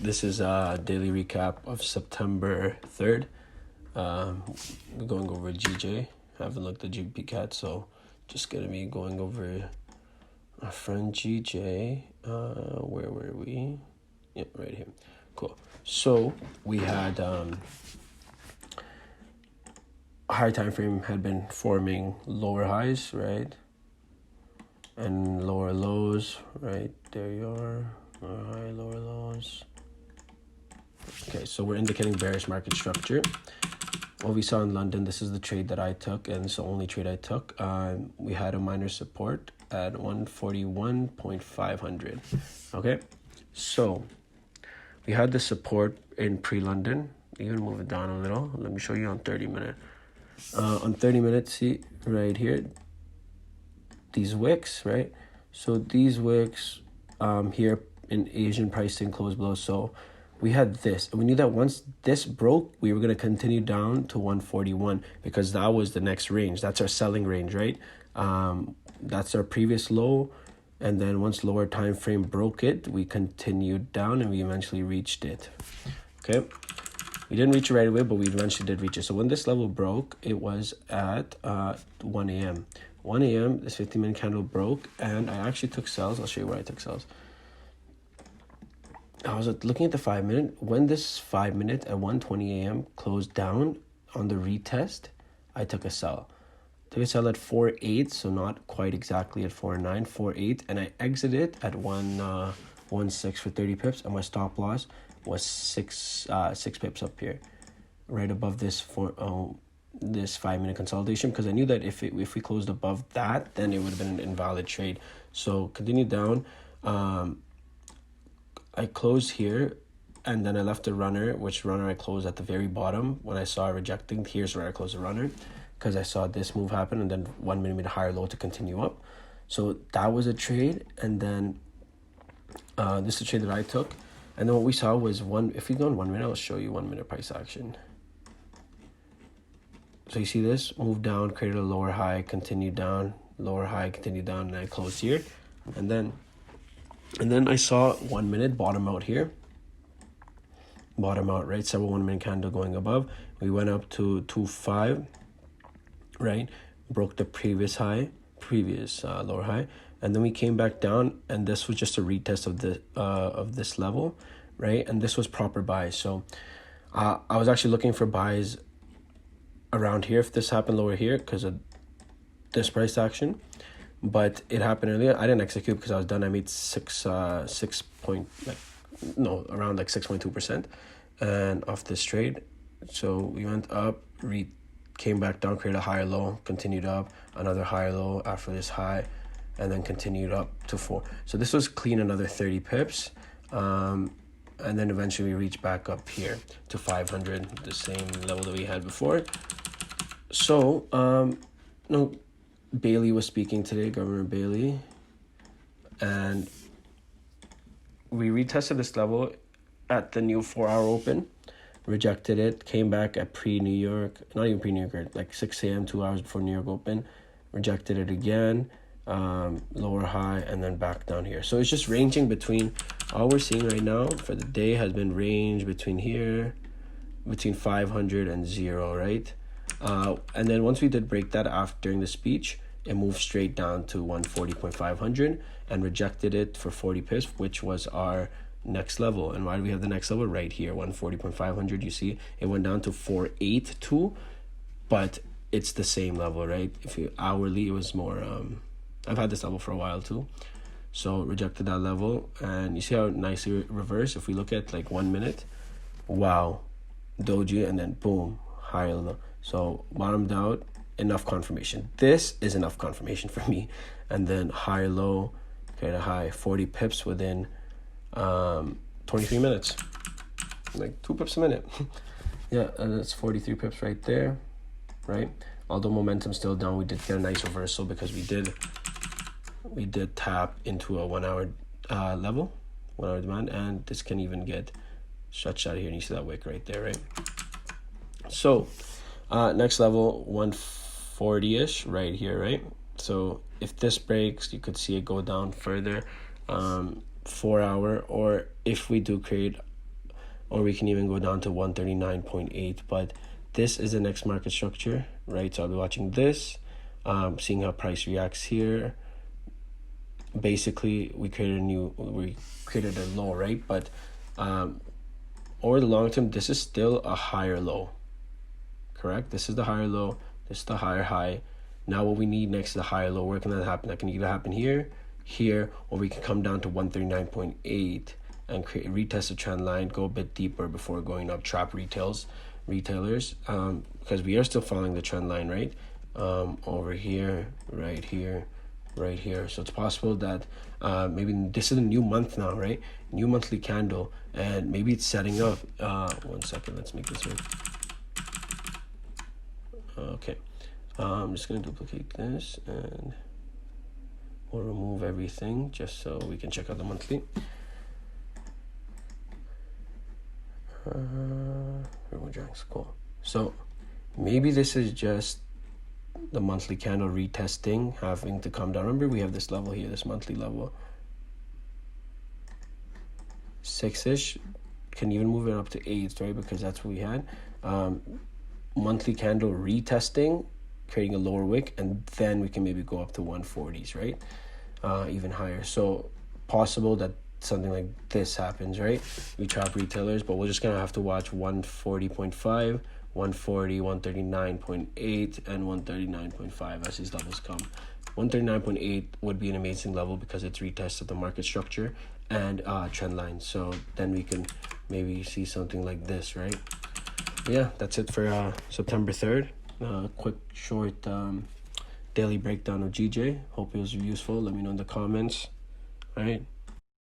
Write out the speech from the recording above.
This is a daily recap of September 3rd. We're going over GJ. I haven't looked at GPCAT, so just gonna be going over our friend GJ. Where were we? Yep, right here. Cool. So we had higher time frame had been forming lower highs, right? And lower lows, right? There you are. Lower high, lower lows. Okay, so we're indicating bearish market structure. What we saw in London, this is the trade that I took, and it's the only trade I took. We had a minor support at 141.500. Okay, so we had the support in pre-London. Even move it down a little. Let me show you on 30 minute. On 30 minutes, see right here, these wicks, right? So these wicks here in Asian pricing close below. So we had this, and we knew that once this broke, we were going to continue down to 141 because that was the next range. That's our selling range, right? That's our previous low, and then once lower time frame broke it, we continued down and we eventually reached it. Okay, we didn't reach it right away, but we eventually did reach it. So when this level broke, it was at 1 a.m. 1 a.m. this 50-minute candle broke, and I actually took sells. I'll show you where I took sells. I was looking at the 5-minute. When this 5-minute at 1:20 a.m. closed down on the retest, I took a sell. Took a sell at 4.8, so not quite exactly at 4.9, 4.8, and I exited at 1.16 for 30 pips, and my stop loss was six pips up here, right above this this 5-minute consolidation, because I knew that if we closed above that, then it would have been an invalid trade. So continue down. I closed here, and then I left the runner, which runner I closed at the very bottom. When I saw it rejecting, here's where I closed the runner, because I saw this move happen, and then 1 minute higher low to continue up. So that was a trade, and then this is a trade that I took. And then what we saw was if we go on 1 minute, I'll show you 1 minute price action. So you see this move down, created a lower high, continued down, lower high, continued down, and I closed here. And then I saw 1 minute bottom out here. Bottom out, right? Several 1 minute candle going above. We went up to 2.5, right? Broke the previous lower high. And then we came back down, and this was just a retest of this level, right? And this was proper buys. So I was actually looking for buys around here if this happened lower here because of this price action, but it happened earlier. I didn't execute because I was done. I made around 6.2% and off this trade. So we went up, came back down, created a higher low, continued up, another higher low after this high, and then continued up to 4. So this was clean, another 30 pips. And then eventually we reached back up here to 500, the same level that we had before. So, Bailey was speaking today, Governor Bailey, and we retested this level at the new 4-hour open, rejected it, came back at pre-New York, not even pre-New York, like 6 a.m., 2 hours before New York open, rejected it again, lower high, and then back down here. So it's just ranging between, all we're seeing right now for the day has been range between here, between 500 and 0, right? And then once we did break that during the speech, it moved straight down to 140.500 and rejected it for 40 pips, which was our next level. And why do we have the next level? Right here, 140.500. You see, it went down to 482, but it's the same level, right? If you hourly, it was more. I've had this level for a while too, so rejected that level, and you see how nicely reversed. If we look at like 1 minute, wow, doji, and then boom, higher low. So bottomed out, enough confirmation. This is enough confirmation for me. And then higher low, create a high, 40 pips within 23 minutes. Like 2 pips a minute. Yeah, and that's 43 pips right there, right? Although momentum's still down, we did get a nice reversal because we did tap into a 1 hour level, 1 hour demand, and this can even get stretched out here, and you see that wick right there, right? So next level 140ish right here, right? So if this breaks, you could see it go down further, 4 hour, or if we do create or we can even go down to 139.8. But this is the next market structure, right? So I'll be watching this, seeing how price reacts here. Basically, we created a low, right? But over the long term, this is still a higher low, correct? This is the higher low, this is the higher high. Now what we need next is the higher low. Where can that happen? That can either happen here, or we can come down to 139.8 and retest a trend line, go a bit deeper before going up, trap retailers, because we are still following the trend line, right? Over here, right here, right here. So it's possible that maybe this is a new month now, right? New monthly candle, and maybe it's setting up. 1 second, let's make this work. Okay, I'm just gonna duplicate this and we'll remove everything just so we can check out the monthly. Cool. So maybe this is just the monthly candle retesting, having to come down. Remember, we have this level here, this monthly level, 6-ish. Can even move it up to 8, right? Because that's what we had. Monthly candle retesting, creating a lower wick, and then we can maybe go up to 140s, right? Even higher. So possible that something like this happens, right? We trap retailers, but we're just gonna have to watch 140.5, 140, 139.8, and 139.5 as these levels come. 139.8 would be an amazing level because it's retested the market structure and trend line. So then we can maybe see something like this, right? Yeah, that's it for September 3rd. Quick, short daily breakdown of GJ. Hope it was useful. Let me know in the comments. All right.